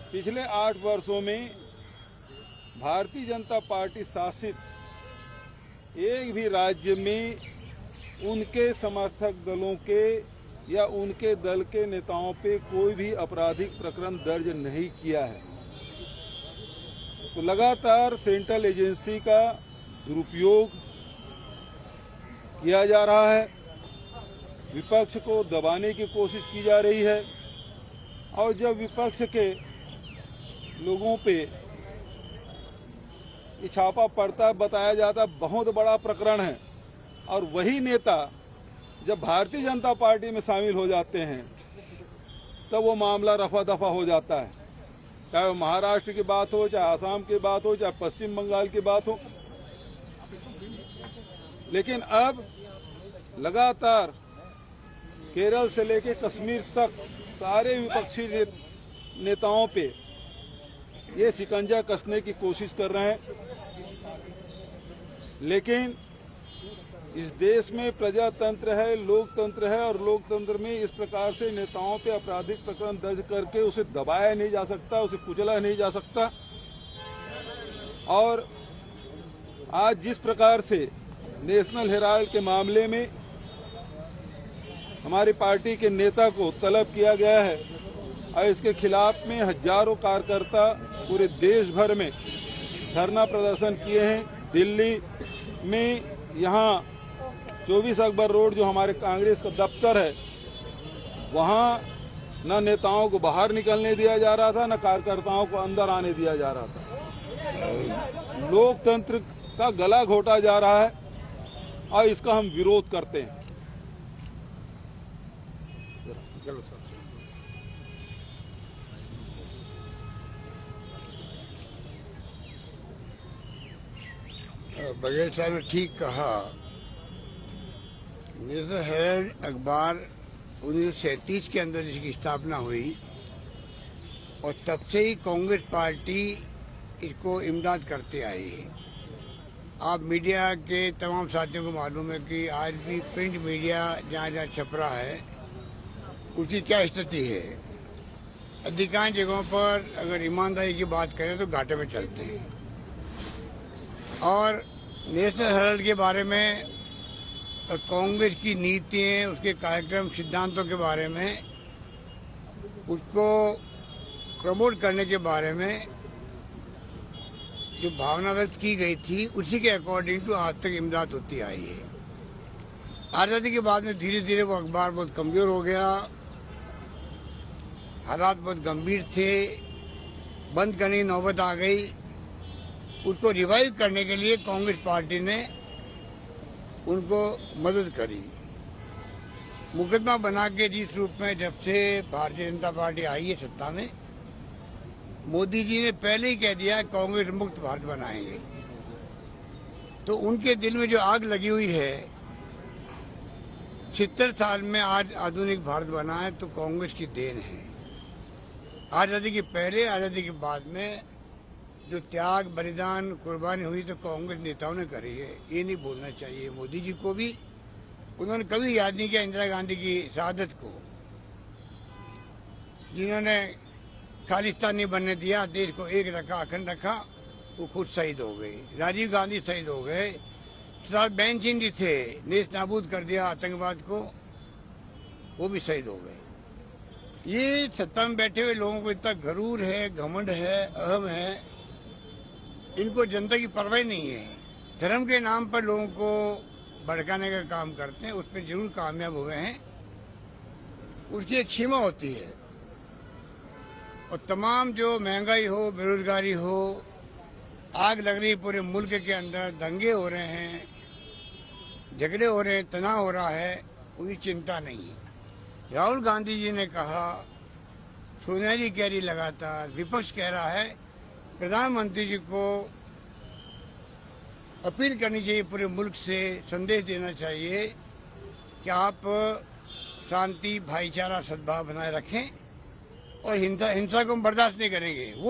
पिछले 8 वर्षों में भारतीय जनता पार्टी शासित एक भी राज्य में उनके समर्थक दलों के या उनके दल के नेताओं पे कोई भी आपराधिक प्रकरण दर्ज नहीं किया है। तो लगातार सेंट्रल एजेंसी का दुरुपयोग किया जा रहा है, विपक्ष को दबाने की कोशिश की जा रही है। और जब विपक्ष के लोगों पे ये छापा पड़ता बताया जाता बहुत बड़ा प्रकरण है, और वही नेता जब भारतीय जनता पार्टी में शामिल हो जाते हैं तब वो मामला रफा दफा हो जाता है। चाहे वो महाराष्ट्र की बात हो, चाहे आसाम की बात हो, चाहे पश्चिम बंगाल की बात हो। लेकिन अब लगातार केरल से लेकर कश्मीर तक सारे विपक्षी नेताओं पे ये शिकंजा कसने की कोशिश कर रहे हैं। लेकिन इस देश में प्रजातंत्र है, लोकतंत्र है, और लोकतंत्र में इस प्रकार से नेताओं पे आपराधिक प्रकरण दर्ज करके उसे दबाया नहीं जा सकता, उसे कुचला नहीं जा सकता। और आज जिस प्रकार से नेशनल हेराल्ड के मामले में हमारी पार्टी के नेता को तलब किया गया है और इसके खिलाफ में हजारों कार्यकर्ता पूरे देश भर में धरना प्रदर्शन किए हैं। दिल्ली में यहाँ 24 अकबर रोड जो हमारे कांग्रेस का दफ्तर है, वहाँ न नेताओं को बाहर निकलने दिया जा रहा था, न कार्यकर्ताओं को अंदर आने दिया जा रहा था। लोकतंत्र का गला घोटा जा रहा है और इसका हम विरोध करते हैं। बघेल साहब ने ठीक कहा। नेशनल हेराल्ड अखबार 1937 के अंदर इसकी स्थापना हुई और तब से ही कांग्रेस पार्टी इसको इमदाद करते आई है। आप मीडिया के तमाम साथियों को मालूम है कि आज भी प्रिंट मीडिया जहाँ जहाँ छप रहा है उसकी क्या स्थिति है। अधिकांश जगहों पर अगर ईमानदारी की बात करें तो घाटे में चलते हैं। और नेशनल हेराल्ड के बारे में और कांग्रेस की नीतियाँ, उसके कार्यक्रम, सिद्धांतों के बारे में, उसको प्रमोट करने के बारे में जो भावना व्यक्त की गई थी उसी के अकॉर्डिंग टू आज तक इमदाद होती आई है। आज़ादी के बाद में धीरे धीरे वो अखबार बहुत कमजोर हो गया, हालात बहुत गंभीर थे, बंद करने की नौबत आ गई। उसको रिवाइव करने के लिए कांग्रेस पार्टी ने उनको मदद करी। मुकदमा बना के जिस रूप में जब से भारतीय जनता पार्टी आई है सत्ता में, मोदी जी ने पहले ही कह दिया कांग्रेस मुक्त भारत बनाएंगे। तो उनके दिल में जो आग लगी हुई है, 70 साल में आज आधुनिक भारत बना है तो कांग्रेस की देन है। आज़ादी के पहले, आज़ादी के बाद में जो त्याग, बलिदान, कुर्बानी हुई तो कांग्रेस नेताओं ने करी है। ये नहीं भूलना चाहिए मोदी जी को भी। उन्होंने कभी याद नहीं किया इंदिरा गांधी की शहादत को, जिन्होंने खालिस्तान नहीं बनने दिया, देश को एक रखा, अखंड रखा। वो खुद शहीद हो गए। राजीव गांधी शहीद हो गए। सरदार बेन सिंह जी थे, नेस्त नाबूद कर दिया आतंकवाद को, वो भी शहीद हो गए। ये सत्ता में बैठे हुए लोगों को इतना गरूर है, घमंड है, अहम है, इनको जनता की परवाह नहीं है। धर्म के नाम पर लोगों को भड़काने का काम करते हैं, उस पर जरूर कामयाब हुए हैं। उसकी एक सीमा होती है। और तमाम जो महंगाई हो, बेरोजगारी हो, आग लग रही है पूरे मुल्क के अंदर, दंगे हो रहे हैं, झगड़े हो रहे हैं, तनाव हो रहा है, कोई चिंता नहीं है। राहुल गांधी जी ने कहा, सोनिया जी कह रही, लगातार विपक्ष कह रहा है, प्रधानमंत्री जी को अपील करनी चाहिए, पूरे मुल्क से संदेश देना चाहिए कि आप शांति, भाईचारा, सद्भाव बनाए रखें और हिंसा को हम बर्दाश्त नहीं करेंगे।